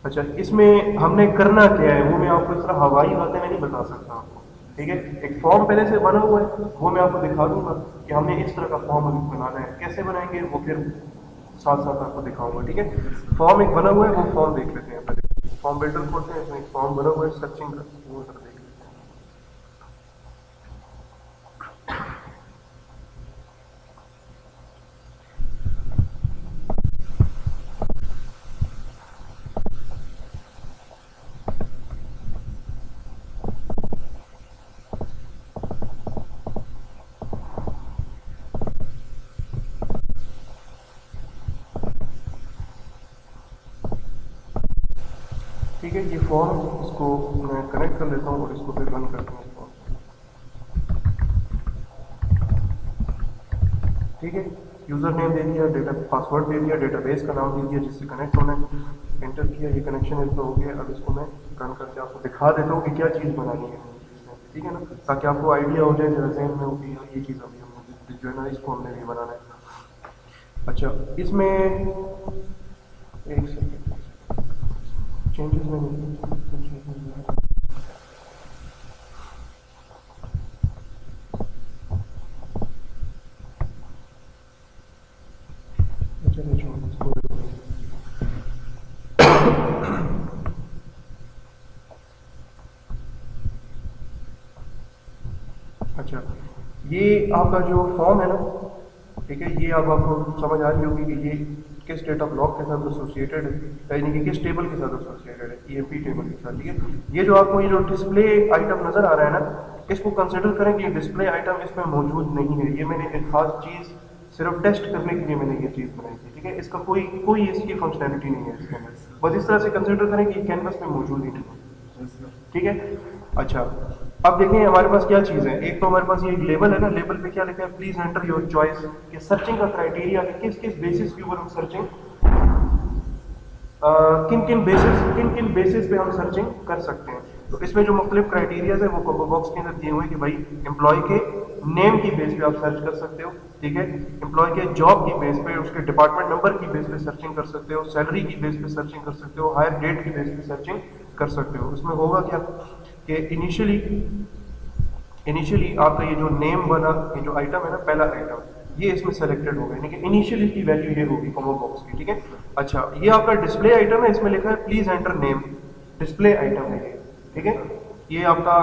अच्छा, इसमें हमने करना क्या है वो मैं आपको इस तरह हवाई बातें में नहीं बता सकता आपको। ठीक है, एक फॉर्म पहले से बना हुआ है, वो मैं आपको दिखा दूंगा कि हमने इस तरह का फॉर्म अभी बनाना है, कैसे बनाएंगे वो फिर साथ साथ आपको दिखाऊंगा। ठीक है, फॉर्म एक बना हुआ है, वो फॉर्म देख लेते हैं पहले। फॉर्म बिल्डर खोलते हैं, इसमें एक फॉर्म बना हुआ है सर्चिंग का, वो जरा देख लेते हैं। ठीक है, ये फॉर्म, इसको मैं कनेक्ट कर लेता हूँ और इसको फिर रन करते हैं फॉर्म। ठीक है, यूज़र नेम दे दिया, डेटा पासवर्ड दे दिया, डेटाबेस का नाम दे दिया जिससे कनेक्ट होना है, एंटर किया, ये कनेक्शन इसमें हो गया। अब इसको मैं रन करके आपको दिखा देता हूँ कि क्या चीज़ बनानी है इसमें। ठीक है ना, ताकि आपको आइडिया हो जाए, जरा जहन में हो कि यार ये चीज़ अभी हमने जो है ना इसको हमने भी बनाना है। अच्छा, इसमें एक सेकेंड, चेंजेस में नहीं। अच्छा नहीं, छोड़ इसको। अच्छा, ये आपका जो फॉर्म है ना, ठीक है, ये अब आपको समझ आ रही होगी कि ये किस डेटा ब्लॉक के साथ एसोसिएटेड है, यानी कि किस टेबल के साथ एसोसिएटेड है, ईएमपी टेबल के साथ। ठीक है, ये जो आपको ये जो डिस्प्ले आइटम नजर आ रहा है ना, इसको कंसिडर करें कि ये डिस्प्ले आइटम इसमें मौजूद नहीं है, ये मैंने एक खास चीज़ सिर्फ टेस्ट करने के लिए मैंने ये चीज़ बनाई थी। ठीक है, इसका कोई कोई इसकी फंक्शनैलिटी नहीं है इसके अंदर, बस इस तरह से कंसिडर करें कि कैनवस में मौजूद ही नहीं है। ठीक है, अच्छा, अब देखें हमारे पास क्या चीज़ है। एक तो हमारे पास ये लेबल है ना, लेबल पे क्या लिखा है, प्लीज एंटर योर चॉइस, कि सर्चिंग का क्राइटेरिया कि किस किस बेसिस के ऊपर हम सर्चिंग, किन किन बेसिस पे हम सर्चिंग कर सकते हैं। तो इसमें जो मुख्तलिफ क्राइटेरियाज है वो कॉम्बो बॉक्स के अंदर दिए हुए हैं कि भाई एम्प्लॉय के नेम की बेस पे आप सर्च कर सकते हो। ठीक है, एम्प्लॉय के जॉब की बेस पे, उसके डिपार्टमेंट नंबर की बेस पे सर्चिंग कर सकते हो, सैलरी की बेस पे सर्चिंग कर सकते हो, हायर डेट की बेस पे सर्चिंग कर सकते हो। उसमें होगा क्या कि इनिशियली इनिशियली आपका ये जो नेम बना, ये जो आइटम है ना, पहला आइटम, ये इसमें सेलेक्टेड होगा, यानी कि इनिशियली की वैल्यू ये होगी कॉमो बॉक्स की। ठीक है, अच्छा, ये आपका डिस्प्ले आइटम है, इसमें लिखा है please enter name, display item है ये। ठीक है, ये आपका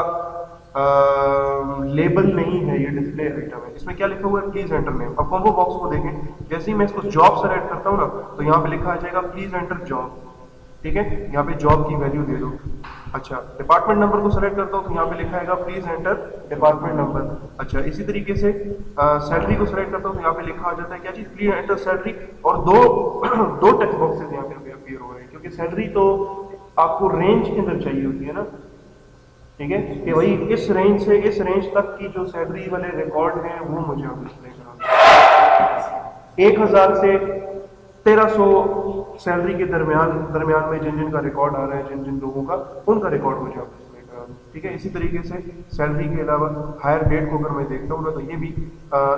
लेबल नहीं है, ये डिस्प्ले आइटम है। इसमें क्या लिखा हुआ है, प्लीज एंटर नेम। अब कॉम्बो बॉक्स को देखें, जैसे ही मैं इसको जॉब सेलेक्ट करता हूँ ना, तो यहाँ पे लिखा आ जाएगा प्लीज एंटर जॉब। ठीक है, यहाँ पे जॉब की वैल्यू दे दो। अच्छा, डिपार्टमेंट नंबर को सेलेक्ट करता हूँ तो यहाँ पे लिखा है प्लीज एंटर डिपार्टमेंट नंबर। अच्छा, इसी तरीके से सैलरी को सेलेक्ट करता हूँ तो यहाँ पे लिखा आ जाता है क्या चीज, प्लीज एंटर सैलरी। और दो दो टेक्स्ट बॉक्सेस यहाँ पे अपीयर हो रहे हैं, क्योंकि सैलरी तो आपको रेंज के अंदर चाहिए होती है ना। ठीक है, कि भाई इस रेंज से इस रेंज तक की जो सैलरी वाले रिकॉर्ड हैं वो मुझे आप डिस्प्ले करा, 1,000 से 1,300 सैलरी के दरमियान दरमियान में जिन जिन का रिकॉर्ड आ रहा है, जिन जिन लोगों का, उनका रिकॉर्ड मुझे आप डिस्प्ले करा दो। ठीक है, इसी तरीके से सैलरी के अलावा हायर डेट को अगर मैं देखता हूँ ना, तो ये भी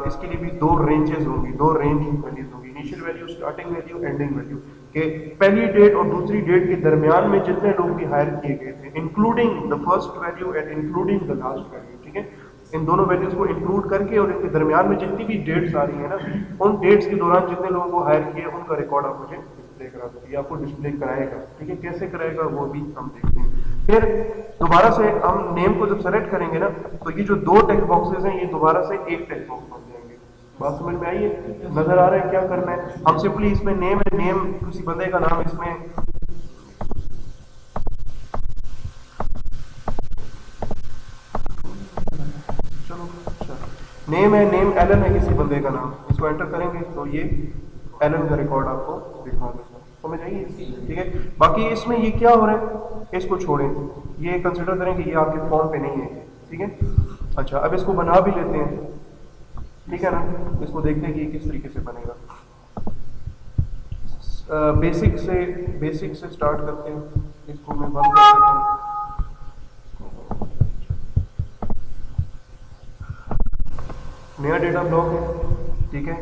इसके लिए भी दो रेंजेस होंगी, दो रेंज वैल्यूज होंगी, initial value, starting value, ending value, कि पहली डेट और दूसरी डेट के दरमियान में जितने लोग भी हायर किए गए थे, including the first value and including the last value. ठीक है, इन दोनों वैल्यूज को इंक्लूड करके और इनके दरमियान में जितनी भी डेट्स आ रही है ना, उन डेट्स के दौरान जितने लोगों को हायर किया उनका रिकॉर्ड आप मुझे डिस्प्ले करा दो, ये आपको डिस्प्ले कराएगा। ठीक है, कैसे कराएगा वो भी हम देखते हैं। फिर दोबारा से हम नेम को जब सेलेक्ट करेंगे ना, तो ये जो दो टेक्स्ट बॉक्सेस हैं, ये दोबारा से एक टेक्स्ट बॉक्स बन जाएंगे। बात समझ में आई है, नजर आ रहा है क्या करना है। हम सिंपली इसमें नेम है, नेम किसी बंदे का नाम इसमें, चलो अच्छा, नेम है, नेम एलन है किसी बंदे का नाम, इसको एंटर करेंगे तो ये एलन का रिकॉर्ड आपको दिखा देगा। समझ आइए, ठीक है। बाकी इसमें ये क्या हो रहा है, इसको छोड़ें, ये कंसिडर करें कि ये आपके फॉर्म पे नहीं है। ठीक है, अच्छा, अब इसको बना भी लेते हैं। ठीक है ना, इसको देखते हैं कि ये किस तरीके से बनेगा। बेसिक से स्टार्ट करते हैं, इसको मैं बंद कर देता हूँ। नया डेटा ब्लॉक है, ठीक है,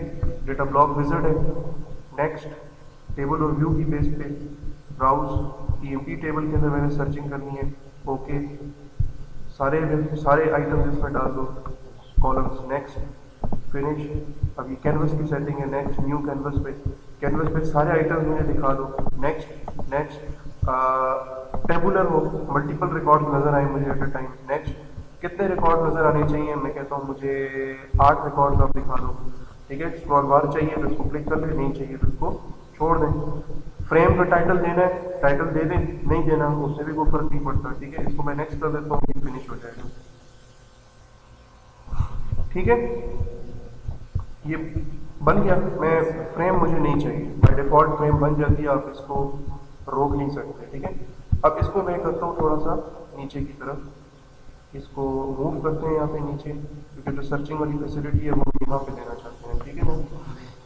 डेटा ब्लॉक विजर्ड है। नेक्स्ट, टेबल और व्यू की बेस पे ब्राउज, ईएमपी टेबल के अंदर मैंने सर्चिंग करनी है। ओके, सारे सारे आइटम्स इसमें डाल दो, कॉलम्स, नेक्स्ट, फिनिश। अभी कैनवस की सेटिंग है, नेक्स्ट, न्यू कैनवस पे, कैनवस पे सारे आइटम्स मुझे दिखा दो, नेक्स्ट नेक्स्ट। टेबुलर हो, मल्टीपल रिकॉर्ड नजर आए मुझे एट अ टाइम, नेक्स्ट। कितने रिकॉर्ड नजर आने चाहिए, मैं कहता हूँ मुझे 8 रिकॉर्ड्स आप दिखा दो, ठीक है। स्क्रॉल बार चाहिए तो इसको क्लिक कर ले, नहीं चाहिए तो इसको छोड़ दें। फ्रेम का टाइटल देना है, टाइटल दे दें, नहीं देना उससे भी कोई फर्क नहीं पड़ता, ठीक है। इसको मैं नेक्स्ट कर देता हूँ, ये फिनिश हो जाएगा, ठीक है। ये बन गया। मैं फ्रेम मुझे नहीं चाहिए, बाय डिफॉल्ट फ्रेम बन जाती है, आप इसको रोक नहीं सकते, ठीक है। अब इसको मैं करता हूँ थोड़ा सा नीचे की तरफ, इसको मूव करते हैं यहाँ पे नीचे, क्योंकि जो सर्चिंग वाली फैसिलिटी है वो यहाँ पे देना चाहते हैं, ठीक है ना।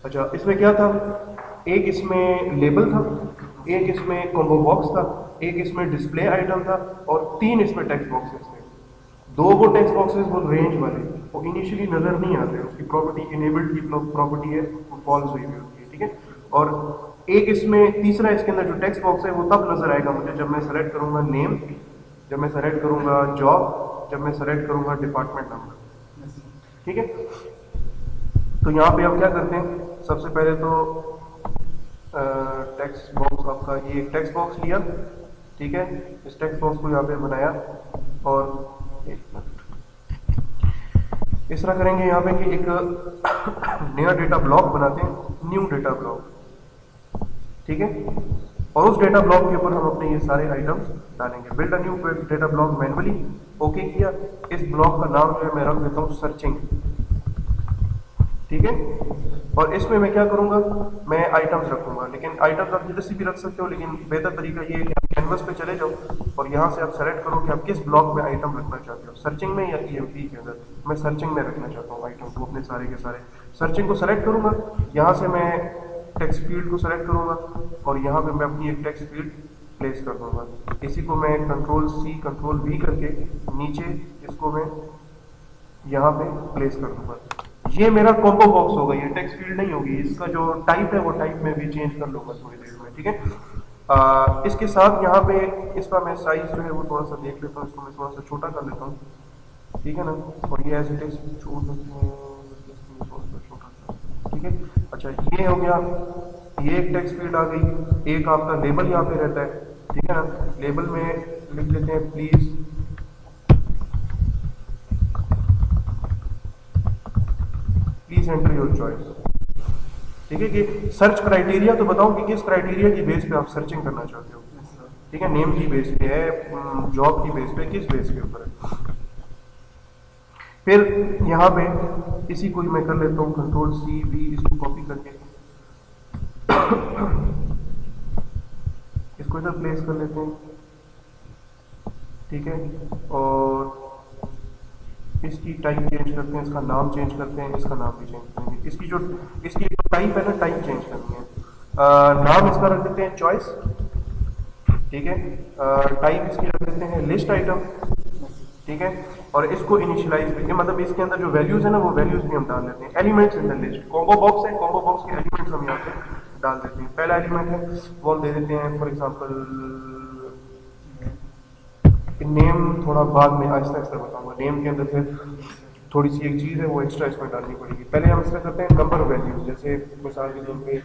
अच्छा, इसमें क्या था, एक इसमें लेबल था, एक इसमें कॉम्बो बॉक्स था, एक इसमें डिस्प्ले आइटम था, और 3 इसमें टेक्स्ट बॉक्सेस थे। 2 वो टेक्स्ट बॉक्सेस वो रेंज वाले, वो इनिशियली नजर नहीं आते, उसकी प्रॉपर्टी इनेबल्ड की प्रॉपर्टी है वो फॉल्स हुई हुई होती है, ठीक है। और एक इसमें तीसरा, इसके अंदर जो टेक्स्ट बॉक्स है वो तब नजर आएगा मुझे जब मैं सेलेक्ट करूंगा नेम, जब मैं सेलेक्ट करूंगा जॉब, जब मैं सेलेक्ट करूंगा डिपार्टमेंट नंबर, ठीक है। तो यहाँ पे आप क्या करते हैं, सबसे पहले तो टेक्स्ट बॉक्स आपका, ये एक टेक्स्ट बॉक्स लिया, ठीक है। इस टेक्स्ट बॉक्स को यहाँ पे बनाया, और एक मिनट इस तरह करेंगे यहाँ पे कि एक नया डेटा ब्लॉक बनाते हैं, न्यू डेटा ब्लॉक, ठीक है। और उस डेटा ब्लॉक के ऊपर हम अपने ये सारे आइटम्स डालेंगे। Build a new data block manually, okay किया। इस ब्लॉक का नाम जो है मैं रख देता हूँ सर्चिंग, ठीक है। और इसमें मैं क्या करूंगा, मैं आइटम्स रखूंगा, लेकिन आइटम्स आप जिधर से भी रख सकते हो, लेकिन बेहतर तरीका ये है कि आप कैनवस पे चले जाओ और यहाँ से आप सेलेक्ट करो कि आप किस ब्लॉक में आइटम रखना चाहते हो, सर्चिंग में या ईएमपी के अंदर। मैं सर्चिंग में रखना चाहता हूँ आइटम को, अपने सारे के सारे। सर्चिंग को सेलेक्ट करूंगा, यहाँ से मैं टेक्स्ट फील्ड को सेलेक्ट करूंगा, और यहाँ पे मैं अपनी एक टेक्स्ट फील्ड प्लेस कर दूंगा। इसी को मैं कंट्रोल-C कंट्रोल-V करके नीचे इसको मैं यहाँ पे प्लेस कर दूंगा। ये मेरा कॉम्बो बॉक्स होगा, ये टेक्स्ट फील्ड नहीं होगी। इसका जो टाइप है वो टाइप में भी चेंज कर लूंगा थोड़ी देर में, ठीक है। इसके साथ यहाँ पे इसका मैं साइज जो है वो थोड़ा सा देख लेता हूँ, इसको मैं थोड़ा सा छोटा कर लेता हूँ, ठीक है ना। और ये एज इट इज छोड़ देते हैं, ठीक है। अच्छा, ये हो गया, ये एक टेक्स्ट फील्ड आ गई। एक आपका लेबल यहाँ पे रहता है, ठीक है ना। लेबल में लिख लेते हैं प्लीज एंटर योर चॉइस, ठीक है। कि सर्च क्राइटेरिया तो बताओ कि किस क्राइटेरिया की बेस पे आप सर्चिंग करना चाहते हो, ठीक है। नेम की बेस पे है, जॉब की बेस पे, किस बेस के ऊपर है। फिर यहाँ पे इसी को मैं कर लेता हूँ कंट्रोल-C-V, इसको कॉपी करके इसको इधर प्लेस कर लेते हैं, ठीक है। और इसकी टाइप चेंज करते हैं, इसका नाम चेंज करते हैं, इसका नाम भी चेंज करेंगे। इसकी जो टाइप है ना, टाइप चेंज करनी है। नाम इसका रख देते हैं चॉइस, ठीक है। टाइप इसकी रख देते हैं लिस्ट आइटम, ठीक है। और इसको इनिशियलाइज भी, मतलब इसके अंदर जो वैल्यूज है ना, वो वैल्यूज भी हम डाल देते हैं। Elements in the list, combo box है, कॉम्बो बॉक्स के एलिमेंट्स हम यहाँ पे डाल देते हैं। पहला एलिमेंट है वो दे देते हैं, फॉर एग्जाम्पल नेम, थोड़ा बाद में आहिस्ता आहिस्ता बताऊंगा। नेम के अंदर फिर थोड़ी सी एक चीज़ है वो एक्स्ट्रा इसमें डालनी पड़ेगी। पहले हम इसका करते हैं नंबर वैल्यूज, जैसे मिसाल के तौर पे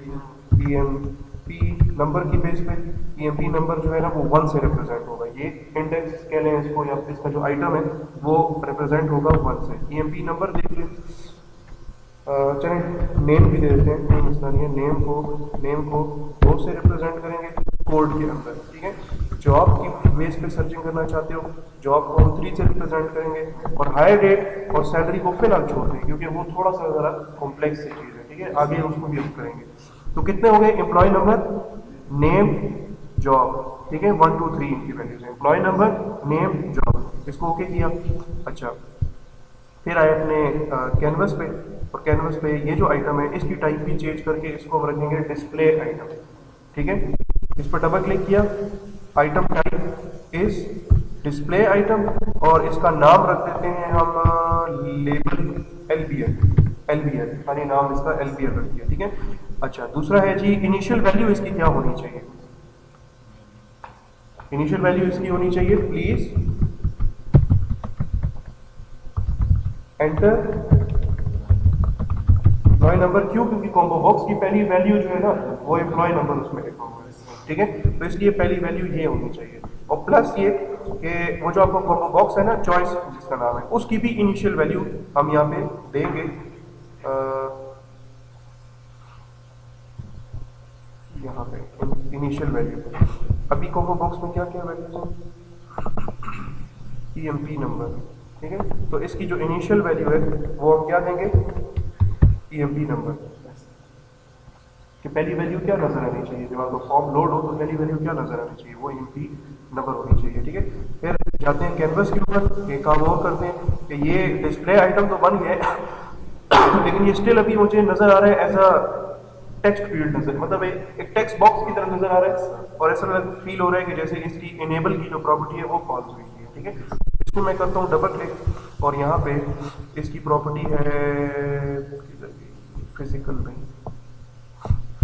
ईएमपी नंबर की बेस पे ईएमपी नंबर जो है ना वो 1 से रिप्रेजेंट होगा। ये इंडेक्स कह लें इसको, या इसका जो आइटम है वो रिप्रेजेंट होगा 1 से। ईएमपी नंबर देखिए, चलें नेम भी दे देते हैं, कोई मसला नहीं है। नेम को 2 से रिप्रेजेंट करेंगे कोड के अंदर, ठीक है। जॉब की बेस पे सर्चिंग करना चाहते हो, जॉब को हम 3 से रिप्रेजेंट करेंगे, और हायर रेट और सैलरी को फिलहाल छोड़ दें क्योंकि वो थोड़ा सा ज़रा कॉम्प्लेक्स सी चीज़ है, ठीक है। आगे उसको भी हम करेंगे। तो कितने हो गए, एम्प्लॉय नंबर, नेम, जॉब, ठीक है। 1 2 3 इनकी वैल्यूज है, एम्प्लॉय नंबर, नेम, जॉब। इसको ओके किया। अच्छा, फिर आए अपने कैनवस पे, और कैनवस पे ये जो आइटम है इसकी टाइप भी चेंज करके इसको हम रखेंगे डिस्प्ले आइटम, ठीक है। इस पर डबल क्लिक किया, item type is display item, और इसका नाम रख देते हैं हम लेबल एलबीएल, यानी नाम इसका एलबीएल रख दिया, ठीक है। अच्छा, दूसरा है जी इनिशियल वैल्यू इसकी क्या होनी चाहिए। इनिशियल वैल्यू इसकी होनी चाहिए प्लीज एंटर एम्प्लॉय नंबर। क्यों? क्योंकि कॉम्बो बॉक्स की पहली वैल्यू जो है ना वो एम्प्लॉय नंबर उसमें लिखा हुआ है, ठीक है। तो इसलिए पहली वैल्यू ये होनी चाहिए। और प्लस ये कि वो जो आपका कॉम्बो बॉक्स है ना चॉइस जिसका नाम है उसकी भी इनिशियल वैल्यू हम यहाँ पे देंगे। यहाँ पे इनिशियल वैल्यू अभी कॉम्बो बॉक्स में क्या क्या वैल्यूज हैं, ईएमपी नंबर, ठीक है। तो इसकी जो इनिशियल वैल्यू है वो हम क्या देंगे, ईएमपी नंबर। कि पहली वैल्यू क्या नजर आनी चाहिए, जब आपका फॉर्म लोड हो तो पहली वैल्यू क्या नजर आनी चाहिए, वो ईएमपी नंबर होनी चाहिए, ठीक है। फिर जाते हैं कैनवस के ऊपर, एक काम और करते हैं कि ये डिस्प्ले आइटम तो बन गया है लेकिन ये स्टिल अभी मुझे नजर आ रहा है एज अ टेक्स्ट फील्ड नजर, मतलब एक टेक्स्ट बॉक्स की तरह नजर आ रहा है और ऐसा फील हो रहा है कि जैसे इसकी इनेबल की जो प्रॉपर्टी है वो फॉल्स हुई है, ठीक है। इसको मैं करता हूँ डबल क्लिक और यहाँ पे इसकी प्रॉपर्टी है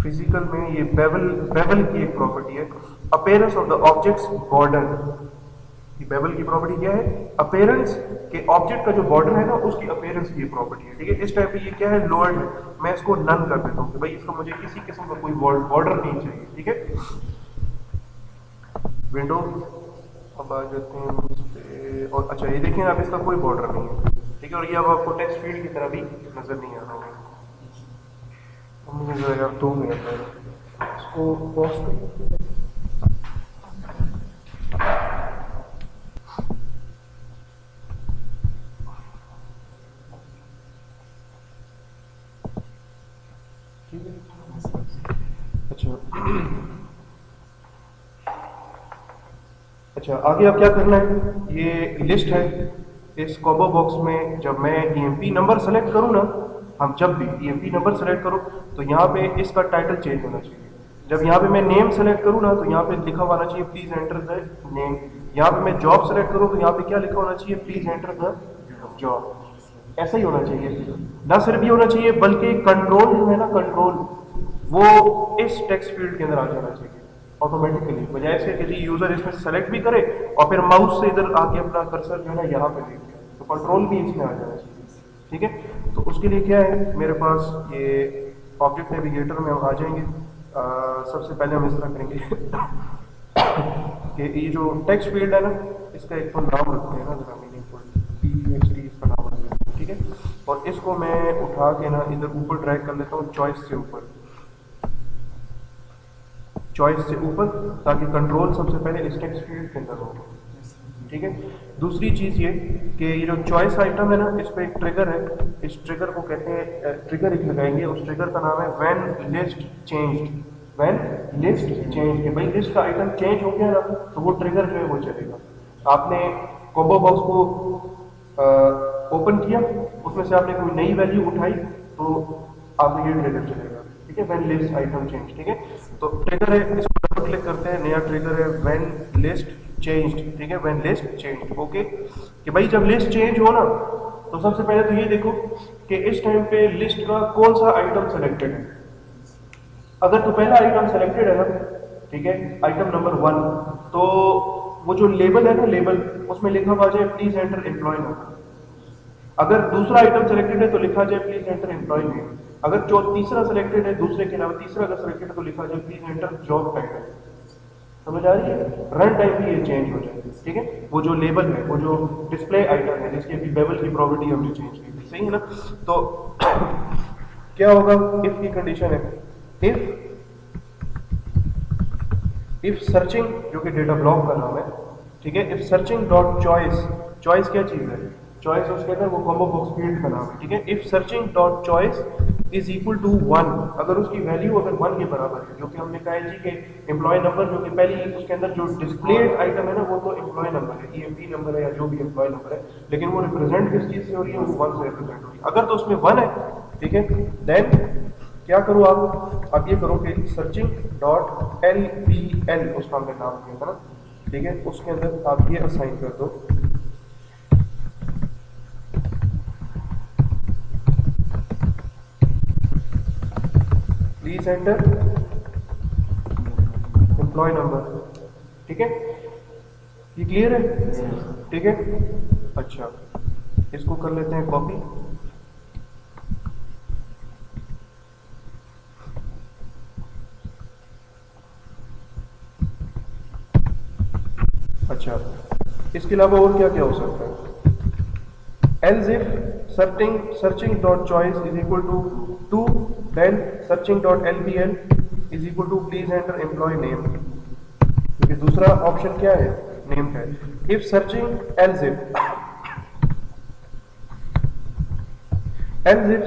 फिजिकल में ये बेवल की एक प्रॉपर्टी है, appearance of the objects border. Bevel की प्रॉपर्टी क्या है, अपीयरेंस के ऑब्जेक्ट का जो बॉर्डर है ना उसकी अपीयरेंस की प्रॉपर्टी है, ठीक है। इस टाइप पे ये क्या है, लोअर्ड है, मैं इसको नन कर देता हूँ कि भाई इसको मुझे किसी किस्म का कोई बॉर्डर नहीं चाहिए, ठीक है। विंडो अब आ जाते हैं इस पे, और अच्छा ये देखिए अब इसका कोई बॉर्डर नहीं है, ठीक है। और ये अब आपको टेक्स्ट फील्ड की तरह भी नजर नहीं आ रहा होगा। मुझे जो यार 2 मिनट है, इसको पॉज कर। अच्छा आगे अब क्या करना है, ये लिस्ट है। इस कॉम्बो बॉक्स में जब मैं ईएमपी नंबर सेलेक्ट करूँ ना, हम जब भी ईएमपी नंबर सेलेक्ट करूँ तो यहाँ पे इसका टाइटल चेंज होना चाहिए। जब यहाँ पे मैं नेम सेलेक्ट करूँ ना तो यहाँ पे लिखा होना चाहिए प्लीज एंटर द नेम। यहाँ पे मैं जॉब सेलेक्ट करूँ तो यहाँ पे क्या लिखा होना चाहिए, प्लीज एंटर द जॉब। ऐसा ही होना चाहिए, ना सिर्फ ये होना चाहिए बल्कि कंट्रोल जो है ना, कंट्रोल वो इस टेक्स्ट फील्ड के अंदर आ जाना चाहिए ऑटोमेटिकली, बजाय से कि यूजर इसमें सेलेक्ट भी करे और फिर माउस से इधर आके अपना कर्सर जो है ना यहाँ पे लेके, तो कंट्रोल भी इसमें आ जाना चाहिए, ठीक है। तो उसके लिए क्या है, मेरे पास ये ऑब्जेक्ट नेविगेटर में हम आ जाएंगे। सबसे पहले हम इस तरह करेंगे कि ये जो टेक्स्ट फील्ड है ना इसका एक तो नाम रखते हैं ना जरा मीनिंगफुल, PHD इसका नाम रखते हैं, ठीक है। और इसको मैं उठा के ना इधर ऊपर ड्रैग कर लेता हूँ, चॉइस से ऊपर, चॉइस से ऊपर, ताकि कंट्रोल सबसे पहले इस टेक्स्ट फील्ड के अंदर हो, ठीक है। दूसरी चीज ये कि ये जो चॉइस आइटम है ना इस पे एक ट्रिगर है, इस ट्रिगर को कहते हैं, ट्रिगर एक लगाएंगे, उस ट्रिगर का नाम है when list changed. When list change, कि भाई लिस्ट का आइटम चेंज हो गया ना तो वो ट्रिगर जो है वो चलेगा। आपने कॉम्बो बॉक्स को ओपन किया, उसमें से आपने कोई नई वैल्यू उठाई तो आपने ये ट्रिगर चलेगा, ठीक है, व्हेन लिस्ट आइटम चेंज, ठीक है। तो ट्रिगर है, इसको डबल क्लिक करते हैं, नया ट्रिगर है व्हेन लिस्ट चेंज्ड, ठीक है, व्हेन लिस्ट चेंज्ड, ओके। कि भाई जब लिस्ट चेंज हो ना तो सबसे पहले तो ये देखो कि इस टाइम पे लिस्ट का कौन सा आइटम सेलेक्टेड है। अगर तो पहला आइटम सेलेक्टेड है ना, ठीक है, आइटम नंबर 1, तो वो जो लेबल है ना, लेबल उसमें लिखा हुआ जाए प्लीज एंटर एम्प्लॉय नंबर। अगर दूसरा आइटम सेलेक्टेड है तो लिखा जाए प्लीज एंटर एम्प्लॉय नेम। अगर जो तीसरा सेलेक्टेड है, दूसरे के अलावा तीसरा अगर सेलेक्टेड है तो लिखा जाए प्लीज एंटर जॉब टाइटल। समझ आ रही है, रन टाइम भी ये चेंज हो जाए, ठीक है। वो जो लेबल है, वो जो डिस्प्ले आइटम है जिसकी अभी बेवल की प्रॉपर्टी हमने चेंज की थी, सही है ना। तो क्या होगा, इफ की कंडीशन है, इफ सर्चिंग, जो कि डेटा ब्लॉक का नाम है, ठीक है, if searching dot choice, choice क्या चीज है, चॉइस उसके अंदर वो कॉम्बो बॉक्स फील्ड का नाम है, ठीक है। If searching dot choice is equal to 1, अगर उसकी वैल्यू अगर 1 के बराबर है, जो कि हमने कहा है जी कि एम्प्लॉय नंबर जो कि पहली उसके अंदर जो डिस्प्लेड आइटम है ना वो तो एम्प्लॉय नंबर है, ईएमपी नंबर है या जो भी एम्प्लॉय नंबर है, लेकिन वो रिप्रेजेंट किस चीज से हो रही है, वो 1 से रिप्रेजेंट हो रही है। अगर तो उसमें 1 है, ठीक है, देन क्या करो आप ये करो कि सर्चिंग डॉट LBL उसका हमने नाम दिया था ना, ठीक है, उसके अंदर आप ये असाइन कर दो प्लीज एंटर एम्प्लॉय नंबर, ठीक है, ये क्लियर है? ठीक है, अच्छा इसको कर लेते हैं कॉपी। अच्छा, इसके अलावा और क्या क्या हो सकता है? else if searching dot choice is equal to 2, then searching dot lbl is equal to please enter employee name, क्योंकि दूसरा ऑप्शन क्या है? नेम है। if searching else if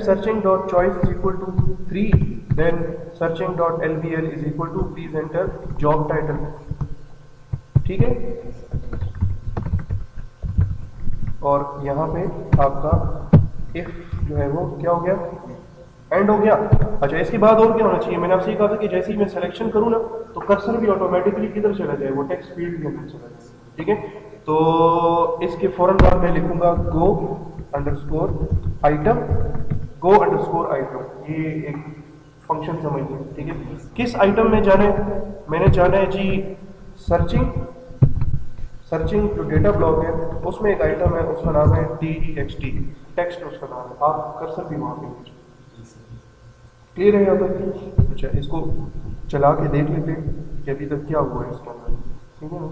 searching dot choice is equal to 3, then searching dot lbl is equal to please enter job title। ठीक है, और यहाँ पे आपका इफ जो है वो क्या हो गया? एंड हो गया। अच्छा, इसके बाद और क्या होना चाहिए? मैंने आपसे कहा था कि जैसे ही मैं सिलेक्शन करूँ ना, तो कर्सर भी ऑटोमेटिकली किधर चला जाए? वो टेक्स्ट फील्ड के अंदर चला जाए। ठीक है, तो इसके फौरन बाद मैं लिखूंगा गो अंडरस्कोर आइटम, गो अंडरस्कोर आइटम, ये एक फंक्शन समझिए। ठीक है, किस आइटम में जाना है? मैंने जाना है जी सर्चिंग जो डेटा ब्लॉक है उसमें एक आइटम है, उसका नाम है txt, टेक्स्ट उसका नाम है। आप कर्सर भी वहां पे क्लियर है यहाँ तक? अच्छा, इसको चला के देख लेते हैं कि अभी तक क्या हुआ है इसके अंदर। ठीक है ना,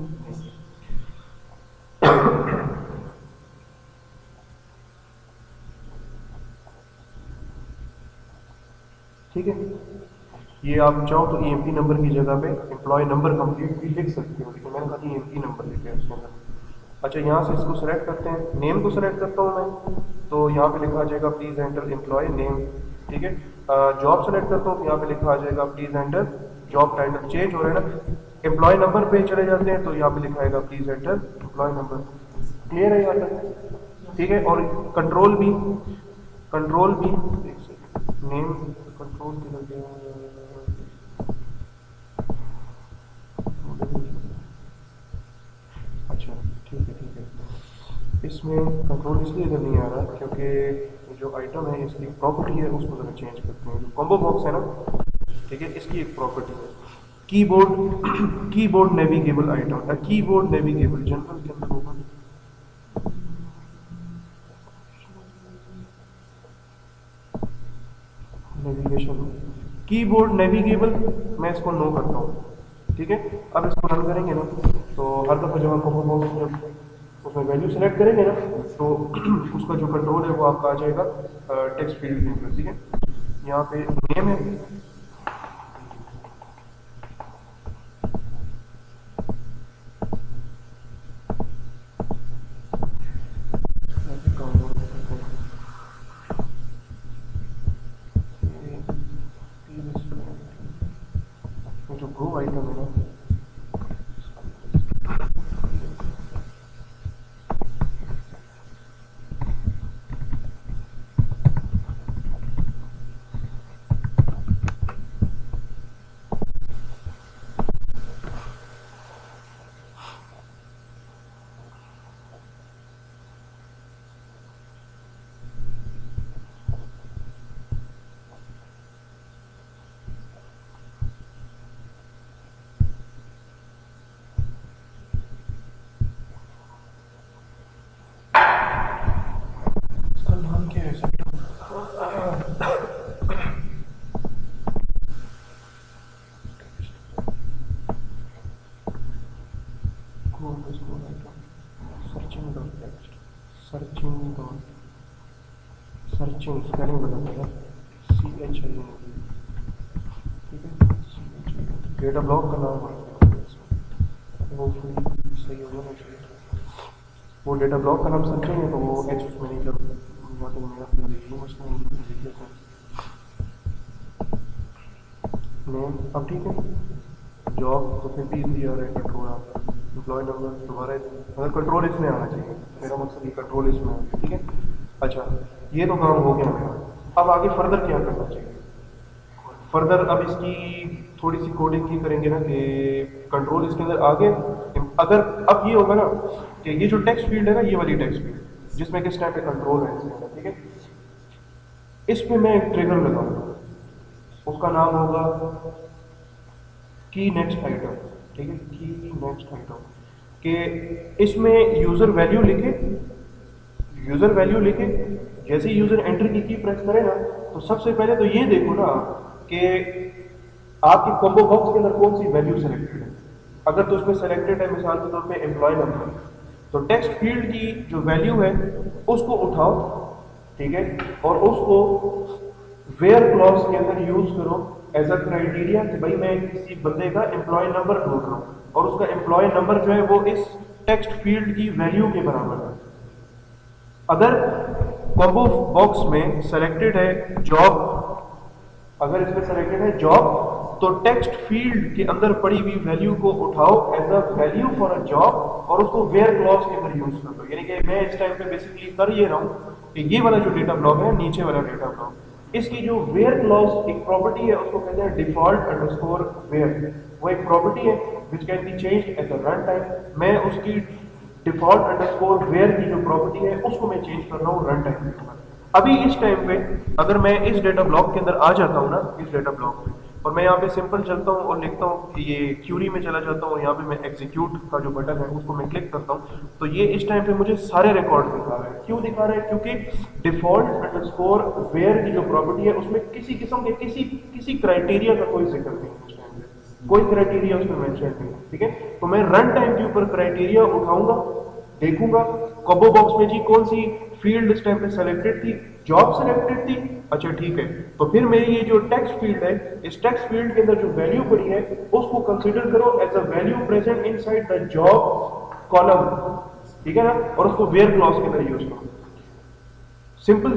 ठीक है, ये आप चाहो तो ईएमपी नंबर की जगह पे एम्प्लॉय नंबर कंप्लीट भी लिख सकते हो, लेकिन मैंने कहा ईएमपी नंबर लिखे हैं उसके अंदर। अच्छा, यहाँ से इसको सेलेक्ट करते हैं, नेम को सेलेक्ट करता हूँ मैं, तो यहाँ पे लिखा आ जाएगा प्लीज एंटर एम्प्लॉय नेम। ठीक है, जॉब सेलेक्ट करता हूँ तो यहाँ पे लिखा आ जाएगा please enter job title. Change हो रहा है ना, एम्प्लॉय नंबर पे चले जाते हैं तो यहाँ पे लिखा आएगा please enter employee number. Clear है यहाँ तक? ठीक है, और कंट्रोल भी नेम कंट्रोल अच्छा, ठीक है, इसमें कंट्रोल इसलिए इधर नहीं आ रहा क्योंकि जो आइटम है इसकी प्रॉपर्टी है उसको जरा चेंज करते हैं। जो कॉम्बो बॉक्स है ना, ठीक है, इसकी एक प्रॉपर्टी है keyboard navigable item, keyboard navigable general के अंदर होगा। नेविगेशन कीबोर्ड नेविगेबल, मैं इसको नो करता हूँ। ठीक है, अब इसको रन करेंगे ना, तो हर दफ़ा जब आप कॉम्बो बॉक्स जब उसमें वैल्यू सेलेक्ट करेंगे ना, तो उसका जो कंट्रोल है वो आपका आ जाएगा टेक्स्ट फील्ड के अंदर। ठीक है, यहाँ पे नेम है, जो गो आइटम है ना, इसका नाम क्या है? सर्चिंग स्पेलिंग बदल देगा, CHI। ठीक है, डेटा ब्लॉक का नाम वो सही होगा ना चाहिए। वो डेटा ब्लॉक का नाम सर्चिंग है तो वो एच उसमें नहीं कर नेम। अब ठीक है, जॉब तो फिर भी इजी आ रहा है, कंट्रोल आ रहा है, एम्प्लॉय नंबर दोबारा, अगर कंट्रोल इसमें आना चाहिए, मेरा मकसद ये कंट्रोल इसमें आना। ठीक है, अच्छा ये तो काम हो गया मेरा। अब आगे फर्दर क्या करना चाहिए? फर्दर अब इसकी थोड़ी सी कोडिंग की करेंगे ना कि कंट्रोल इसके अंदर आगे, अगर अब ये होगा ना कि ये जो टेक्स्ट फील्ड है ना, ये वाली टेक्स्ट फील्ड जिसमें किस टाइप का कंट्रोल है इसके अंदर, ठीक है, इस पे मैं एक ट्रिगर लगाऊंगा, उसका नाम होगा की नेक्स्ट आइटम। ठीक है, की नेक्स्ट आइटम कि इसमें यूजर वैल्यू लिखे, यूजर वैल्यू लिखे, जैसे ही यूजर एंटर की प्रेस करेगा तो सबसे पहले तो ये देखो ना कि आपके कॉम्बो बॉक्स के अंदर कौन सी वैल्यू सेलेक्टेड है। अगर तो उसमें सेलेक्टेड है मिसाल के तौर पे एम्प्लॉय नंबर, तो टेक्स्ट फील्ड की जो वैल्यू है उसको उठाओ, ठीक है, और उसको वेयर क्लॉज के अंदर यूज करो एज अ क्राइटेरिया कि भाई मैं किसी बंदे का एम्प्लॉय नंबर ढूंढ रहा हूँ और उसका एम्प्लॉय नंबर जो है वो इस टेक्स्ट फील्ड की वैल्यू के बराबर है। अगर कॉम्बो बॉक्स में सेलेक्टेड है जॉब, अगर इसमें सेलेक्टेड है जॉब, तो टेक्स्ट फील्ड के अंदर पड़ी हुई वैल्यू को उठाओ as a value for a job और उसको वेयर क्लॉज के अंदर यूज कर दो। यानी कि मैं इस टाइम पे बेसिकली कर ये रहा हूँ कि ये वाला जो डेटा ब्लॉक है, नीचे वाला डेटा ब्लॉक, इसकी जो वेयर क्लॉज एक प्रॉपर्टी है उसको कहते हैं डिफॉल्ट अंडरस्कोर वेयर। वो एक प्रॉपर्टी है which can be changed at the run time. मैं उसकी डिफॉल्ट अंडरस्कोर वेयर की जो प्रॉपर्टी है उसको मैं चेंज कर रहा हूँ रन टाइम के ऊपर। अभी इस टाइम पे अगर मैं इस डेटा ब्लॉक के अंदर आ जाता हूँ ना, इस डेटा ब्लॉक में, और मैं यहाँ पे सिंपल चलता हूँ और लिखता हूँ, ये क्यूरी में चला जाता हूँ, यहाँ पे मैं एग्जीक्यूट का जो बटन है उसको मैं क्लिक करता हूँ, तो ये इस टाइम पे मुझे सारे रिकॉर्ड दिखा रहा है। क्यों दिखा रहा है? क्योंकि डिफॉल्ट अंडरस्कोर वेयर की जो प्रॉपर्टी है उसमें किसी किस्म के किसी क्राइटेरिया का कोई जिक्र नहीं है, उस टाइम पे कोई क्राइटेरिया उसमें मेंशन नहीं है, ठीक है। तो मैं रन टाइम के ऊपर क्राइटेरिया उठाऊंगा, देखूंगा कॉम्बो बॉक्स में जी कौन सी फील्ड इस टाइम पे सेलेक्टेड थी, जॉब सेलेक्टेड थी, अच्छा ठीक है, तो फिर मेरी ये जो टेक्स्ट फील्ड है, इस टेक्स्ट फील्ड के अंदर जो वैल्यू पड़ी है उसको कंसीडर करो as a value present inside the job column, ठीक है ना, और उसको वेयर क्लॉज के अंदर यूज करो। सिंपल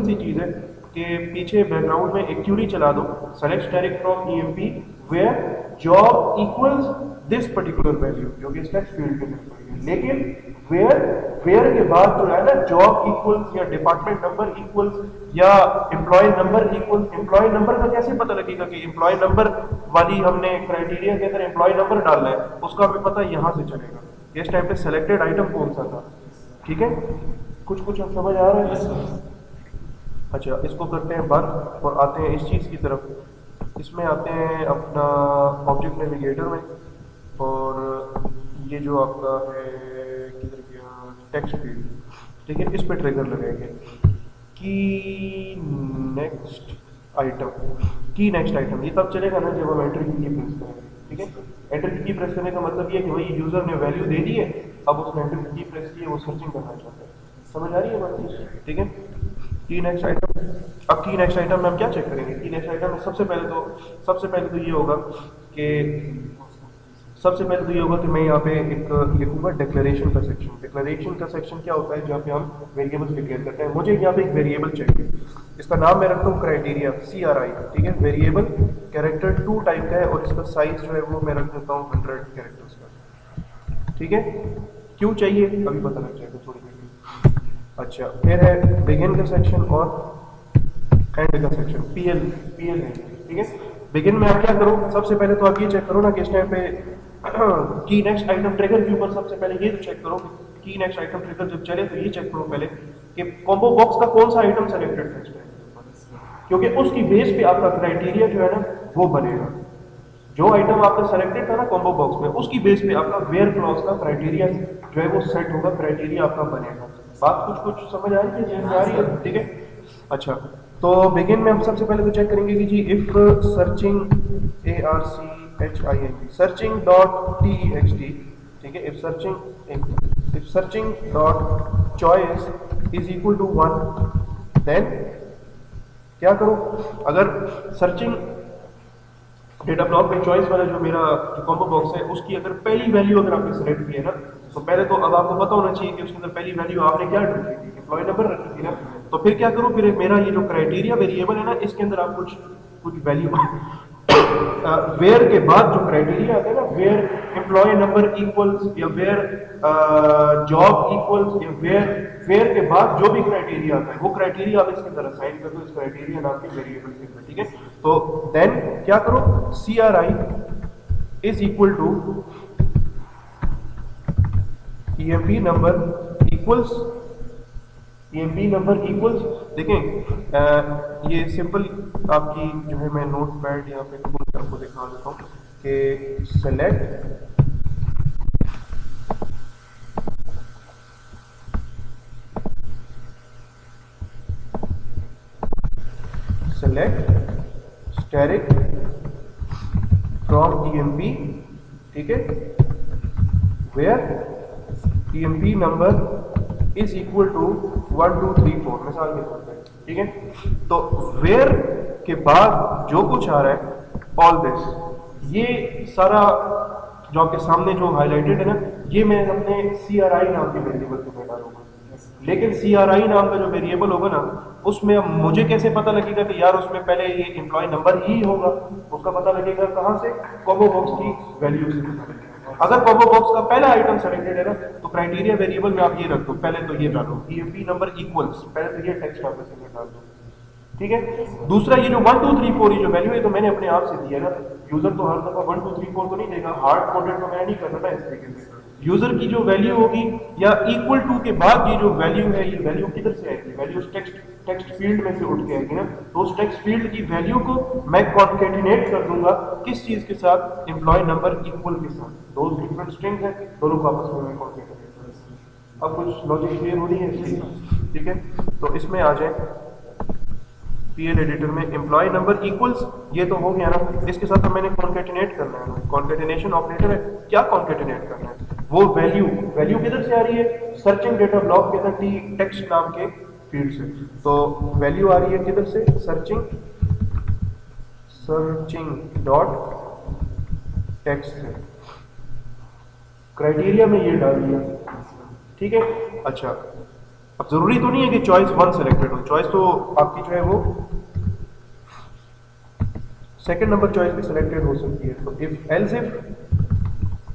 सी चीज है कि पीछे बैकग्राउंड में एक क्यूरी चला दो, select direct from EMP where job equals this particular value, जो कि टेक्स्ट फील्ड के अंदर पड़ी है, लेकिन वेयर के बाद जो है ना जॉब इक्वल्स या डिपार्टमेंट नंबर इक्वल्स या employee number equals, employee number का कैसे पता लगेगा कि एम्प्लॉय नंबर वाली हमने क्राइटेरिया के अंदर एम्प्लॉय नंबर डालना है, उसका हमें पता यहां से चलेगा इस टाइम पे सेलेक्टेड आइटम कौन सा था, ठीक है। कुछ अब समझ आ रहा है? अच्छा, इसको करते हैं बंद और आते हैं इस चीज की तरफ। इसमें आते हैं अपना ऑब्जेक्ट नेविगेटर में, और ये जो आपका है किधर गया, टेक्स्ट फील्ड, ठीक है, इस पे ट्रिगर लगाएंगे की नेक्स्ट आइटम। की नेक्स्ट आइटम ये तब चलेगा ना जब हम एंटर की प्रेस करेंगे, ठीक है। एंटर की प्रेस करने का मतलब ये है कि भाई यूजर ने वैल्यू दे दी है, अब उसने एंटर की प्रेस की है, वो सर्चिंग करना चाहता है। समझ आ रही है बात? ठीक है। की नेक्स्ट आइटम, अब की नेक्स्ट आइटम में हम क्या चेक करेंगे? की नेक्स्ट आइटम में सबसे पहले तो ये होगा कि मैं यहाँ पे एक लिखूंगा डिक्लेरेशन का सेक्शन। डिक्लेरेशन का सेक्शन क्या होता है? जहाँ पे हम वेरिएबल्स डिक्लेयर करते हैं। मुझे यहाँ पे एक वेरिएबल चाहिए, इसका नाम मैं रखता हूँ क्राइटेरिया, CRI, ठीक है। वेरिएबल कैरेक्टर 2 टाइप का है और इसका साइज जो है वो मैं रख देता हूँ 100 कैरेक्टर्स का, ठीक है। क्यों चाहिए अभी पता लग जाएगा थोड़ी देर में। अच्छा, फिर है बिगिन का सेक्शन और एंड का सेक्शन, PL है, ठीक है। बिगिन में आप क्या करो, सबसे पहले तो आप ये चेक करो ना कि इस टाइम पे की नेक्स्ट आइटम ट्रिगर के ऊपर सबसे पहले ये तो चेक करो की नेक्स्ट आइटम ट्रिगर जब चले तो ये चेक करो पहले कि कॉम्बो बॉक्स का कौन सा आइटम सेलेक्टेड है इस टाइम, क्योंकि उसकी बेस पे आपका क्राइटेरिया जो है ना वो बनेगा। जो आइटम आपका सेलेक्टेड था ना कॉम्बो बॉक्स में, उसकी बेस पे आपका वेयर क्लॉज का क्राइटेरिया जो है वो सेट होगा, क्राइटेरिया आपका बनेगा। बात कुछ समझ आ रही है, आ रही है, ठीक है। अच्छा, तो बिगिन में हम सबसे पहले तो चेक करेंगे कि जी if searching ARCHING searching dot TXT, ठीक है। If searching dot choice is equal to 1, then क्या करो, अगर सर्चिंग डेटा ब्लॉक में चॉइस वाला जो मेरा जो कॉम्बो बॉक्स है उसकी अगर पहली वैल्यू अगर आपने सेलेक्ट की है ना, तो पहले तो अब आपको पता होना चाहिए कि उसके अंदर पहली वैल्यू आपने क्या रखी थी, एम्प्लॉय नंबर रखी थी ना। तो फिर क्या करूं, फिर मेरा ये जो क्राइटेरिया वेरिएबल है ना, इसके अंदर आप कुछ वैल्यू वेयर के बाद जो क्राइटेरिया आता है ना, वेयर एम्प्लॉय नंबर इक्वल्स या वेयर जॉब इक्वल्स या वेयर के बाद जो भी क्राइटेरिया आता है वो क्राइटेरिया आप इसके अंदर असाइन कर दो, इस क्राइटेरिया नाम के वेरिएबल के अंदर, ठीक है। तो देन क्या करो, CRI is equal to EMP number equals देखें, ये सिंपल आपकी जो है, मैं नोट पैड यहाँ पे खोल कर आपको दिखा देता हूँ कि सेलेक्ट स्टेरिक फ्रॉम EMP, ठीक है, where EMP number is equal to 1 2 3 4 मिसाल के तौर पे, ठीक है। तो वेयर के बाद जो कुछ आ रहा है ऑल दिस, ये सारा जो आपके सामने जो हाईलाइटेड है ना, ये मैं अपने CRI नाम के वेरिएबल में डालूंगा। लेकिन CRI नाम का जो वेरिएबल होगा ना, उसमें अब मुझे कैसे पता लगेगा कि यार उसमें पहले ये एम्प्लॉय नंबर ही होगा? उसका पता लगेगा कहाँ से? कॉम्बो बॉक्स की वैल्यू से पता लगेगा। अगर कॉम्बो बॉक्स का पहला आइटम सेलेक्टेड है ना, तो क्राइटेरिया वेरिएबल में आप ये रख दो, पहले तो ये डालो EMP नंबर इक्वल्स, पहले तो ये टेक्स्ट आप इसमें डाल दो, ठीक है। दूसरा ये जो 1 2 3 4 ये जो वैल्यू है तो मैंने अपने आप से दिया है ना, यूजर तो हर दफा 1 2 3 4 तो नहीं देगा, हार्ड कोडेड तो मैं नहीं करना ना इस तरीके से। यूजर की जो वैल्यू होगी या इक्वल टू के बाद ये जो वैल्यू है, ये वैल्यू किधर से आएगी? वैल्यू टेक्स्ट फील्ड में से उठ के आएगी ना, तो उस टेक्स्ट फील्ड की वैल्यू को मैं कॉन्केटिनेट कर दूंगा किस चीज के साथ? एम्प्लॉय नंबर इक्वल के साथ। दो डिफरेंट स्ट्रिंग्स हैं, दोनों को आपस में मैं कॉन्केटिनेट करूंगा। अब कुछ लॉजिक क्लियर हो रही है इसकी, ठीक है। तो इसमें आ जाए PL एडिटर में एम्प्लॉय नंबर इक्वल्स, ये तो हो गया ना, इसके साथ तो मैंने कॉन्केटिनेट करना है, कॉन्केटिनेशन ऑपरेटर है। क्या कॉन्केटिनेट करना है? वो वैल्यू किधर से आ रही है? सर्चिंग डेटा ब्लॉक के अंदर टी टेक्स्ट नाम के फील्ड से। तो वैल्यू आ रही है किधर से? सर्चिंग डॉट टेक्स्ट से। क्राइटेरिया में ये डाल दिया, ठीक है। अच्छा, अब जरूरी तो नहीं है कि चॉइस 1 सेलेक्टेड हो, चॉइस तो आपकी जो है वो सेकंड नंबर चॉइस भी सिलेक्टेड हो सकती है। तो if else if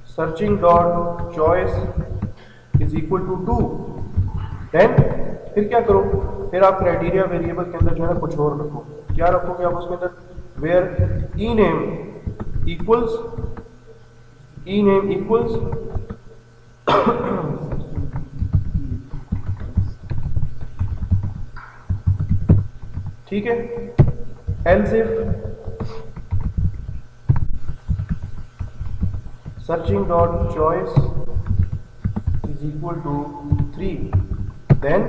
searching dot choice is equal to 2, then फिर क्या करो? फिर आप क्राइटेरिया वेरिएबल के अंदर जो है ना कुछ और रखो। क्या रखोगे आप उसके अंदर? वेयर ई नेम इक्वल्स ठीक है, else if searching dot choice is equal to 3, then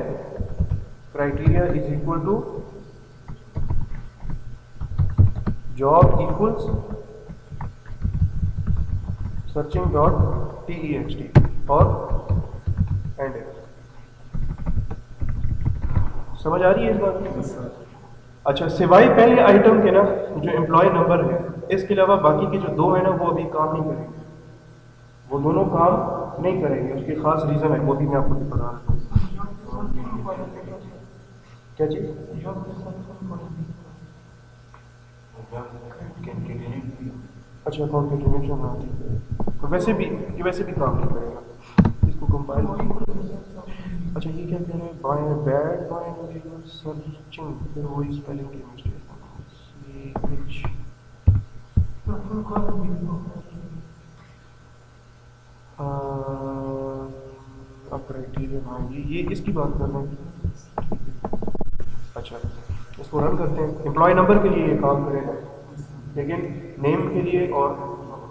criteria is equal to job equals searching dot text और एंड। समझ आ रही है इस बात की? अच्छा, सिवाय पहले आइटम के ना जो एम्प्लॉय नंबर है, इसके अलावा बाकी के जो दो है ना वो अभी काम नहीं करेंगे, वो दोनों काम नहीं करेंगे। उसकी खास रीजन है, वो भी मैं आपको बता रहा हूँ। क्या चीज? अच्छा, कॉन्केटिनेशन आती है तो वैसे भी काम नहीं करेगा। इसको कंपाइल, अच्छा ये क्या कह रहे हैं? बाय बैड बाय सर्चिंग, फिर वही स्पेलिंग की मिस्टेक अब क्राइटेरिया, हाँ ये इसकी बात कर रहे हैं। अच्छा, इसको रन करते हैं। एम्प्लॉय नंबर के लिए ये काम करेगा, लेकिन नेम के लिए और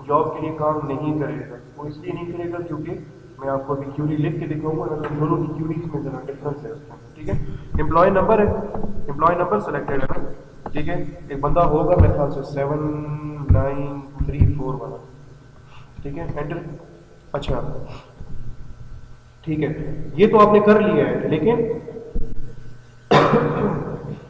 जॉब के लिए काम नहीं करेगा। वो इसलिए नहीं करेगा क्योंकि मैं आपको अभी क्यूरी लिख के दिखाऊंगा ना, तो दोनों की क्यूरीज में जरा डिफरेंस है उसमें, ठीक है। एम्प्लॉय नंबर है, एम्प्लॉय नंबर सेलेक्टेड है ना, ठीक है। एक बंदा होगा मेरे ख्याल से 7934 वाला, ठीक है, एंटर। अच्छा ठीक है, ये तो आपने कर लिया है, लेकिन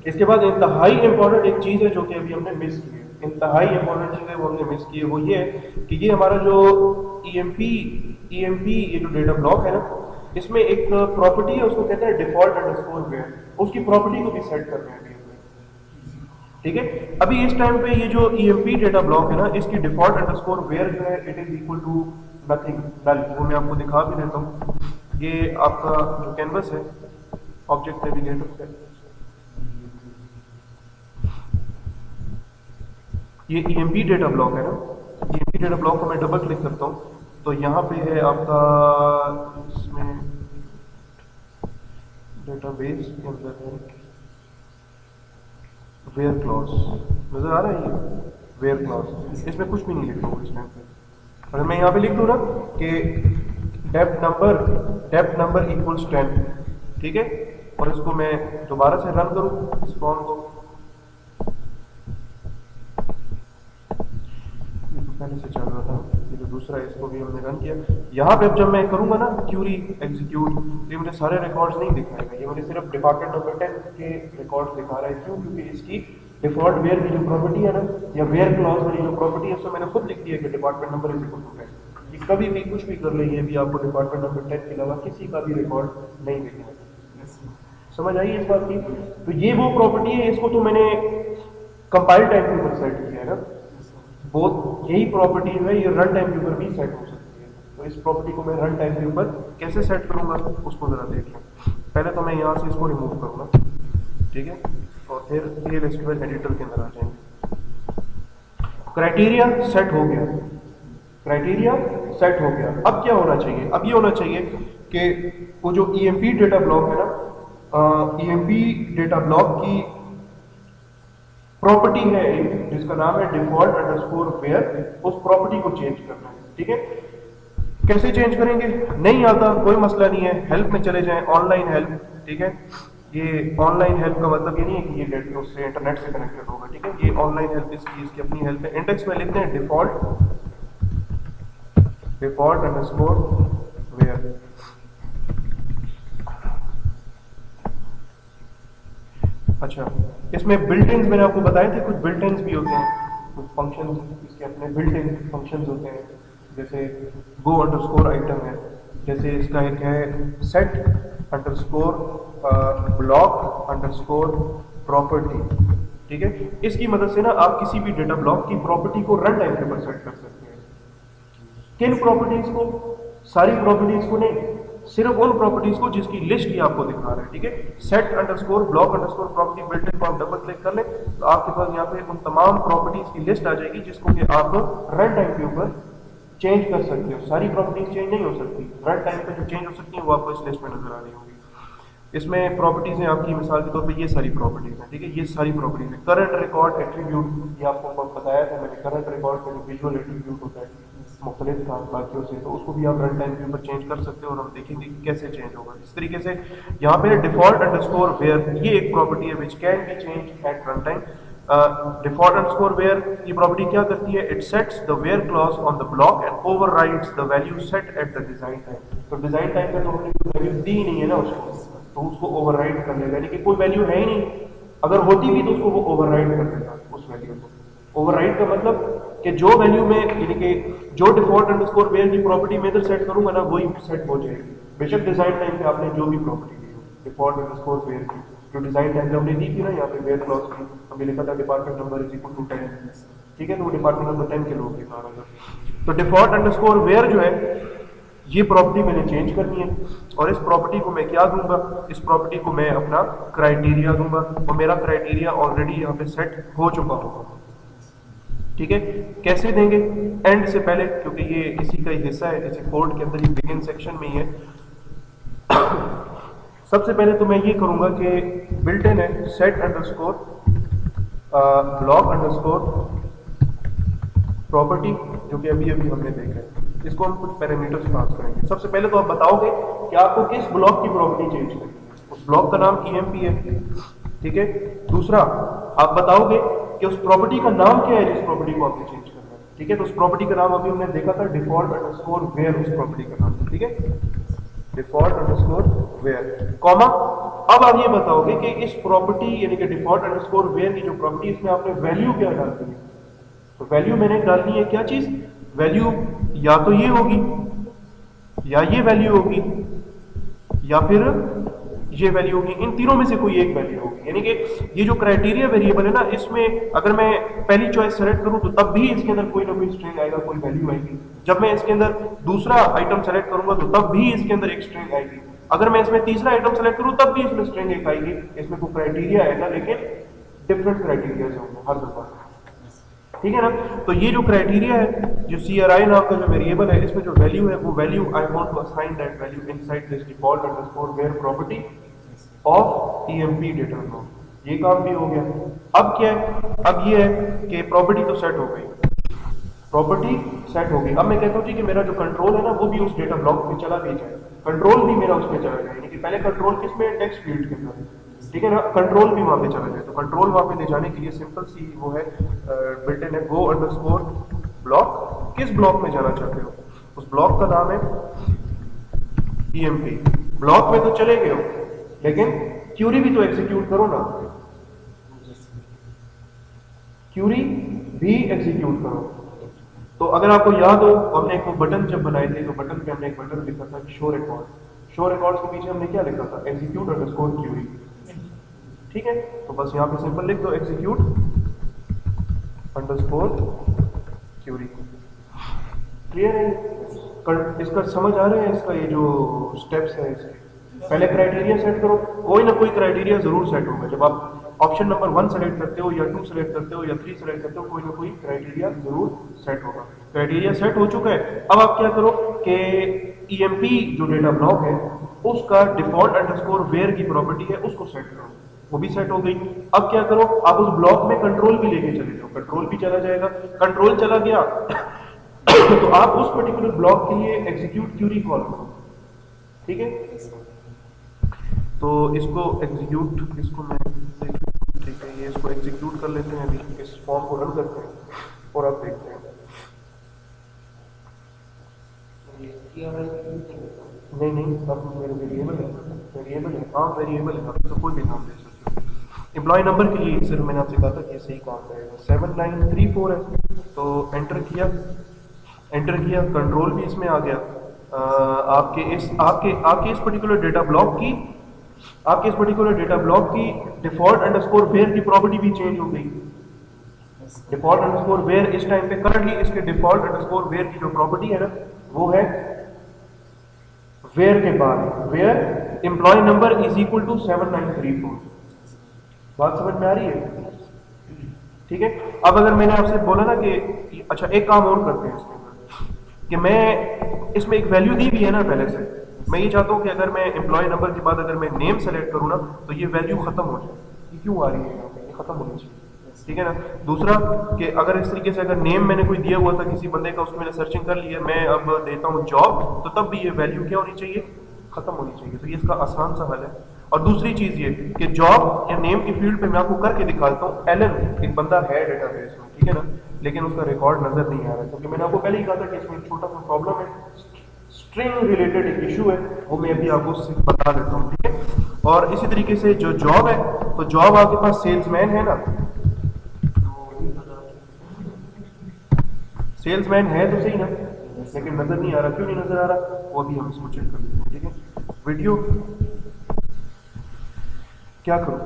इसके बाद इंतहाई इंपॉर्टेंट एक चीज है जो कि अभी हमने मिस की है। इंतहाई इंपॉर्टेंट चीज है वो हमने मिस की है, वो ये है कि ये हमारा जो ईएमपी ये जो डेटा ब्लॉक है ना, इसमें एक प्रॉपर्टी है, उसको कहते हैं डिफॉल्ट अंडरस्कोर वेयर। उसकी प्रॉपर्टी को भी सेट करना है, ठीक है। अभी इस टाइम पे ये जो ईएमपी डेटा ब्लॉक है ना, इसकी डिफॉल्ट अंडरस्कोर वेयर जो है it is equal to nothing, डल। वो मैं आपको दिखा भी देता हूँ। ये आपका जो कैनवस है, ऑब्जेक्ट नेविगेटर है, ये ईएमपी डेटा ब्लॉक है ना। ईएमपी डेटा ब्लॉक को मैं डबल क्लिक करता हूँ तो यहाँ पे है आपका, इसमें डेटाबेस के अंदर है वेयर क्लॉज, नजर आ रहा है ये वेयर क्लॉज, इसमें कुछ भी नहीं लिखा होगा इस टाइम पे। अगर मैं यहाँ पे लिख दूँ ना कि डेप्थ नंबर इक्वल्स 10, ठीक है, और इसको मैं दोबारा से रन करूँ इस फॉर्म को, ये तो पहले से चल रहा था, ये जो दूसरा है इसको भी हमने रन किया। यहाँ पे अब जब मैं करूँगा ना क्यूरी एग्जीक्यूट, तो ये मुझे सारे रिकॉर्ड्स नहीं दिखाएगा, ये मुझे सिर्फ डिपार्टमेंट नंबर 10 के रिकॉर्ड्स दिखा रहा है। क्यों? क्योंकि इसकी डिफॉल्ट वेयर की जो प्रॉपर्टी है ना, या वेयर क्लॉज वाली जो प्रॉपर्टी है, उसमें मैंने खुद लिख दिया कि department number is equal to 10। ये कभी भी कुछ भी कर रही है, भी आपको डिपार्टमेंट नंबर 10 के अलावा किसी का भी रिकॉर्ड नहीं दिखेगा। समझ आई इस बात की? तो ये वो प्रॉपर्टी है, इसको तो मैंने कंपाइल टाइम के ऊपर सेट किया है ना, बहुत यही प्रॉपर्टी है, ये रन टाइम के ऊपर भी सेट हो सकती है। तो इस प्रॉपर्टी को मैं रन टाइम के ऊपर कैसे सेट करूंगा उसको जरा देख लें। पहले तो मैं यहाँ से इसको रिमूव करूंगा, ठीक है, और फिर PL/SQL एडिटर के अंदर आ जाएंगे। क्राइटेरिया सेट हो गया, क्राइटेरिया सेट हो गया। अब क्या होना चाहिए? अब ये होना चाहिए कि वो जो EMP डेटा ब्लॉक है ना, EMP डेटा ब्लॉक की प्रॉपर्टी है एक जिसका नाम है डिफॉल्ट अंडरस्कोर वेयर, उस प्रॉपर्टी को चेंज करना है, ठीक है। कैसे चेंज करेंगे? नहीं आता कोई मसला नहीं है, हेल्प में चले जाएं, ऑनलाइन हेल्प, ठीक है। ये ऑनलाइन हेल्प का मतलब ये नहीं है कि ये डेट उससे इंटरनेट से कनेक्टेड होगा, ठीक है। ये ऑनलाइन हेल्प इसकी अपनी हेल्प है। इंडेक्स में लिखते हैं डिफॉल्ट अंडरस्कोर वेयर। अच्छा, इसमें बिल्ट इन्स मैंने आपको बताए थे, कुछ बिल्ट इन्स भी होते हैं, कुछ फंक्शंस इसके अपने बिल्ट इन फंक्शंस होते हैं, जैसे गो अंडरस्कोर आइटम है, जैसे इसका एक है set underscore block underscore property, ठीक है। इसकी मदद से ना आप किसी भी डेटा ब्लॉक की प्रॉपर्टी को रन टाइम के ऊपर सेट कर सकते हैं। किन प्रॉपर्टीज को? सारी प्रॉपर्टीज को नहीं, सिर्फ उन प्रॉपर्टीज को जिसकी लिस्ट ही आपको दिखा रहा है, ठीक है। Set underscore block underscore property built in को आप डबल क्लिक कर लें तो आपके पास यहाँ पे उन तमाम प्रॉपर्टीज की लिस्ट आ जाएगी जिसको कि आप रन टाइम के ऊपर चेंज कर सकते हो। सारी प्रॉपर्टीज चेंज नहीं हो सकती, रन टाइम पे जो चेंज हो सकती है वो आपको इस लिस्ट में नजर आ रही होगी। इसमें प्रॉपर्टीज हैं आपकी, मिसाल के तौर पे ये सारी प्रॉपर्टीज हैं, ठीक है, ये सारी प्रॉपर्टीज हैं। करंट रिकॉर्ड एट्रीब्यूट, ये आपको बताया था मैंने, करंट रिकॉर्ड का जो विजुअल एट्रीब्यूट होता है मुख्तलिफ बाकियों से, तो उसको भी आप रन टाइम के ऊपर चेंज कर सकते हो और हम देखेंगे कि कैसे चेंज होगा। इस तरीके से यहाँ पे डिफॉल्ट अंडरस्कोर वेयर, ये एक प्रॉपर्टी है which can be change at run time. Default underscore where की प्रॉपर्टी क्या करती है? It sets the where clause on the block and overrides the value set at the design time. तो design time पे तो हमने कोई वैल्यू दी ही नहीं है ना उसको, तो उसको ओवरराइड कर लेगा, यानी कि कोई वैल्यू है ही नहीं, अगर होती भी तो उसको वो ओवरराइड कर देगा उस वैल्यू को। ओवरराइड का मतलब कि जो वैल्यू में, यानी कि जो डिफॉल्ट अंडरस्कोर वेयर की प्रॉपर्टी मैं इधर सेट करूंगा ना वही सेट हो जाएगी, बेशक डिजाइन टाइम पे आपने जो भी प्रॉपर्टी दी हो। डिफॉल्ट अंडरस्कोर वेयर की जो डिजाइन टाइम हमने दी थी ना, यहाँ पे वेयर क्लॉज की हमने लिखा था department number is equal to 10, ठीक है, तो वो डिपार्टमेंट नंबर 10 के लोग दिखा रहा था। तो डिफॉल्ट अंडरस्कोर वेयर जो है ये प्रॉपर्टी मैंने चेंज करनी है, और इस प्रॉपर्टी को मैं क्या दूंगा? इस प्रॉपर्टी को मैं अपना क्राइटेरिया दूंगा, और मेरा क्राइटेरिया ऑलरेडी यहाँ पे सेट हो चुका होगा, ठीक है। कैसे देंगे? एंड से पहले, क्योंकि ये इसी का ही हिस्सा है, इसी कोड के अंदर ही बिगिन सेक्शन में ही है। सबसे पहले तो मैं ये करूंगा कि बिल्ट इन है set underscore block underscore property, जो कि अभी अभी हमने देखा है, इसको हम कुछ पैरामीटर्स पास करेंगे। सबसे पहले तो आप बताओगे कि आपको किस ब्लॉक की प्रॉपर्टी चेंज करनी है, उस ब्लॉक का नाम EMP है, ठीक है। दूसरा, आप बताओगे कि उस प्रॉपर्टी का नाम क्या है जिस प्रॉपर्टी को आपने चेंज करना है, ठीक है। तो उस प्रॉपर्टी का नाम अभी हमने देखा था डिफॉल्ट अंडरस्कोर वेयर, उस प्रॉपर्टी का नाम, ठीक है, डिफॉल्ट अंडरस्कोर वेयर, कॉमा। अब आप ये बताओगे कि इस प्रॉपर्टी यानी कि डिफॉल्ट अंडरस्कोर वेयर की जो प्रॉपर्टी, इसमें आपने वैल्यू क्या डालनी है? तो वैल्यू मैंने डालनी है क्या चीज? वैल्यू या तो ये होगी, या ये वैल्यू होगी, या फिर ये वैल्यू होगी, इन तीनों में से कोई एक वैल्यू होगी। यानी कि ये जो क्राइटेरिया वेरिएबल है ना, इसमें अगर मैं पहली चॉइस सेलेक्ट करूं तो तब भी इसके अंदर कोई ना कोई स्ट्रिंग आएगा, कोई वैल्यू आएगी। जब मैं इसके अंदर दूसरा आइटम सेलेक्ट करूंगा तो तब भी इसके अंदर एक स्ट्रिंग आएगी। अगर मैं इसमें तीसरा आइटम सेलेक्ट करूं तब भी इसमें स्ट्रिंग एक आएगी। इसमें कोई क्राइटेरिया आएगा, लेकिन डिफरेंट क्राइटेरिया होंगे हर दफा, ठीक है ना। तो ये जो क्राइटेरिया है, जो CRI नाम का जो वेरिएबल है, इसमें जो वैल्यू है वो value I want to assign that value inside this default underscore where property of EMP data block. ये काम भी हो गया। अब क्या है, अब ये है कि प्रॉपर्टी तो सेट हो गई, प्रॉपर्टी सेट हो गई। अब मैं कहता हूँ जी कि मेरा जो कंट्रोल है ना वो भी उस डेटा ब्लॉक में चला भी जाए, कंट्रोल भी मेरा उसमें चला जाए, यानी कि पहले कंट्रोल किस में, टेक्स्ट फील्ड के अंदर, ठीक है ना, कंट्रोल भी वहां पे चला जाए। तो कंट्रोल वहां पे ले जाने के लिए सिंपल सी वो है बिल्ट इन है गो अंडरस्कोर ब्लॉक। किस ब्लॉक में जाना चाहते हो, उस ब्लॉक का नाम है ईएमपी। ब्लॉक में तो चले गए हो, लेकिन क्यूरी भी तो एग्जीक्यूट करो ना, क्यूरी भी एग्जीक्यूट करो। तो अगर आपको याद हो, हमने एक बटन जब बनाए थे तो बटन पे हमने एक बटन लिखा था शो रिकॉर्ड। शो रिकॉर्ड्स के पीछे हमने क्या लिखा था, एग्जीक्यूट अंडरस्कोर क्यूरी, ठीक है। तो बस यहाँ पे सिंपल लिख दो एग्जीक्यूट अंडरस्कोर क्यूरी। क्लियर है, इसका समझ आ रहा है, इसका ये जो स्टेप्स है इसके। पहले क्राइटेरिया सेट करो, कोई ना कोई क्राइटेरिया जरूर सेट होगा। जब आप ऑप्शन नंबर 1 सेलेक्ट करते हो या 2 सेलेक्ट करते हो या 3 सेलेक्ट करते हो, कोई ना कोई क्राइटेरिया जरूर सेट होगा। क्राइटेरिया सेट हो चुका है। अब आप क्या करो कि ईएमपी जो डेटा ब्लॉक है उसका डिफॉल्ट अंडरस्कोर वेयर की प्रॉपर्टी है उसको सेट करो, वो भी सेट हो गई। अब क्या करो, आप उस ब्लॉक में कंट्रोल भी लेके चले जाओ, कंट्रोल भी चला जाएगा। कंट्रोल चला गया तो आप उस पर्टिकुलर ब्लॉक के लिए एग्जीक्यूट क्यूरी कॉल करो, ठीक है। तो इसको एग्जीक्यूट, इसको मैं, ठीक है, ये इसको एग्जीक्यूट कर लेते हैं। अभी इस फॉर्म को रन करते हैं और अब देखते हैं। नहीं नहीं, अब मेरे वेरिएबल है, वेरिएबल है, हाँ वेरिएबल है, अब तो कोई भी नाम दे सकते हो। एम्प्लॉय नंबर के लिए सिर्फ मैंने आपसे कहा था कि सही काम करेगा, 7934 है। तो एंटर किया, एंटर किया, कंट्रोल भी इसमें आ गया। आपके इस पर्टिकुलर डेटा ब्लॉक की, आपके इस पर्टिकुलर डेटा ब्लॉक की डिफॉल्ट अंडरस्कोर वेयर की प्रॉपर्टी भी चेंज हो गई। डिफॉल्ट अंडरस्कोर वेयर इस टाइम पे करंटली इसके डिफॉल्ट अंडरस्कोर वेयर की जो प्रॉपर्टी है ना वो है वेयर के बाद where employee number is equal to 7934। बात समझ में आ रही है, ठीक है। अब अगर मैंने आपसे बोला ना कि अच्छा एक काम और करते हैं इसके अंदर, कि मैं इसमें एक वैल्यू दी भी है ना पहले से, मैं ये चाहता हूं कि अगर मैं एम्प्लॉय नंबर के बाद अगर मैं नेम सेलेक्ट करूं ना तो ये वैल्यू खत्म हो जाए। ये क्यों आ रही है यहाँ पे, ये खत्म होनी चाहिए, ठीक है ना। दूसरा कि अगर इस तरीके से अगर नेम मैंने कोई दिया हुआ था किसी बंदे का, उसको मैंने सर्चिंग कर लिया, मैं अब देता हूँ जॉब, तो तब भी ये वैल्यू क्या होनी चाहिए, खत्म होनी चाहिए। तो ये इसका आसान सा हल है। और दूसरी चीज ये कि जॉब या नेम की फील्ड पे मैं आपको करके दिखाता हूँ। एलन एक बंदा है डेटाबेस में, ठीक है ना, लेकिन उसका रिकॉर्ड नजर नहीं आ रहा है, क्योंकि मैंने आपको पहले ही कहा था कि इसमें एक छोटा सा प्रॉब्लम है, स्ट्रिंग रिलेटेड एक इशू है, वो मैं अभी आपको बता देता हूँ, ठीक है। और इसी तरीके से जो जॉब है, तो जॉब आपके पास सेल्समैन है ना, सेल्समैन है तो सही ना, लेकिन नजर नहीं आ रहा, क्यों नहीं नजर आ रहा, वो अभी हम इसको चेक कर लेते हैं, ठीक है। वीडियो क्या करूं,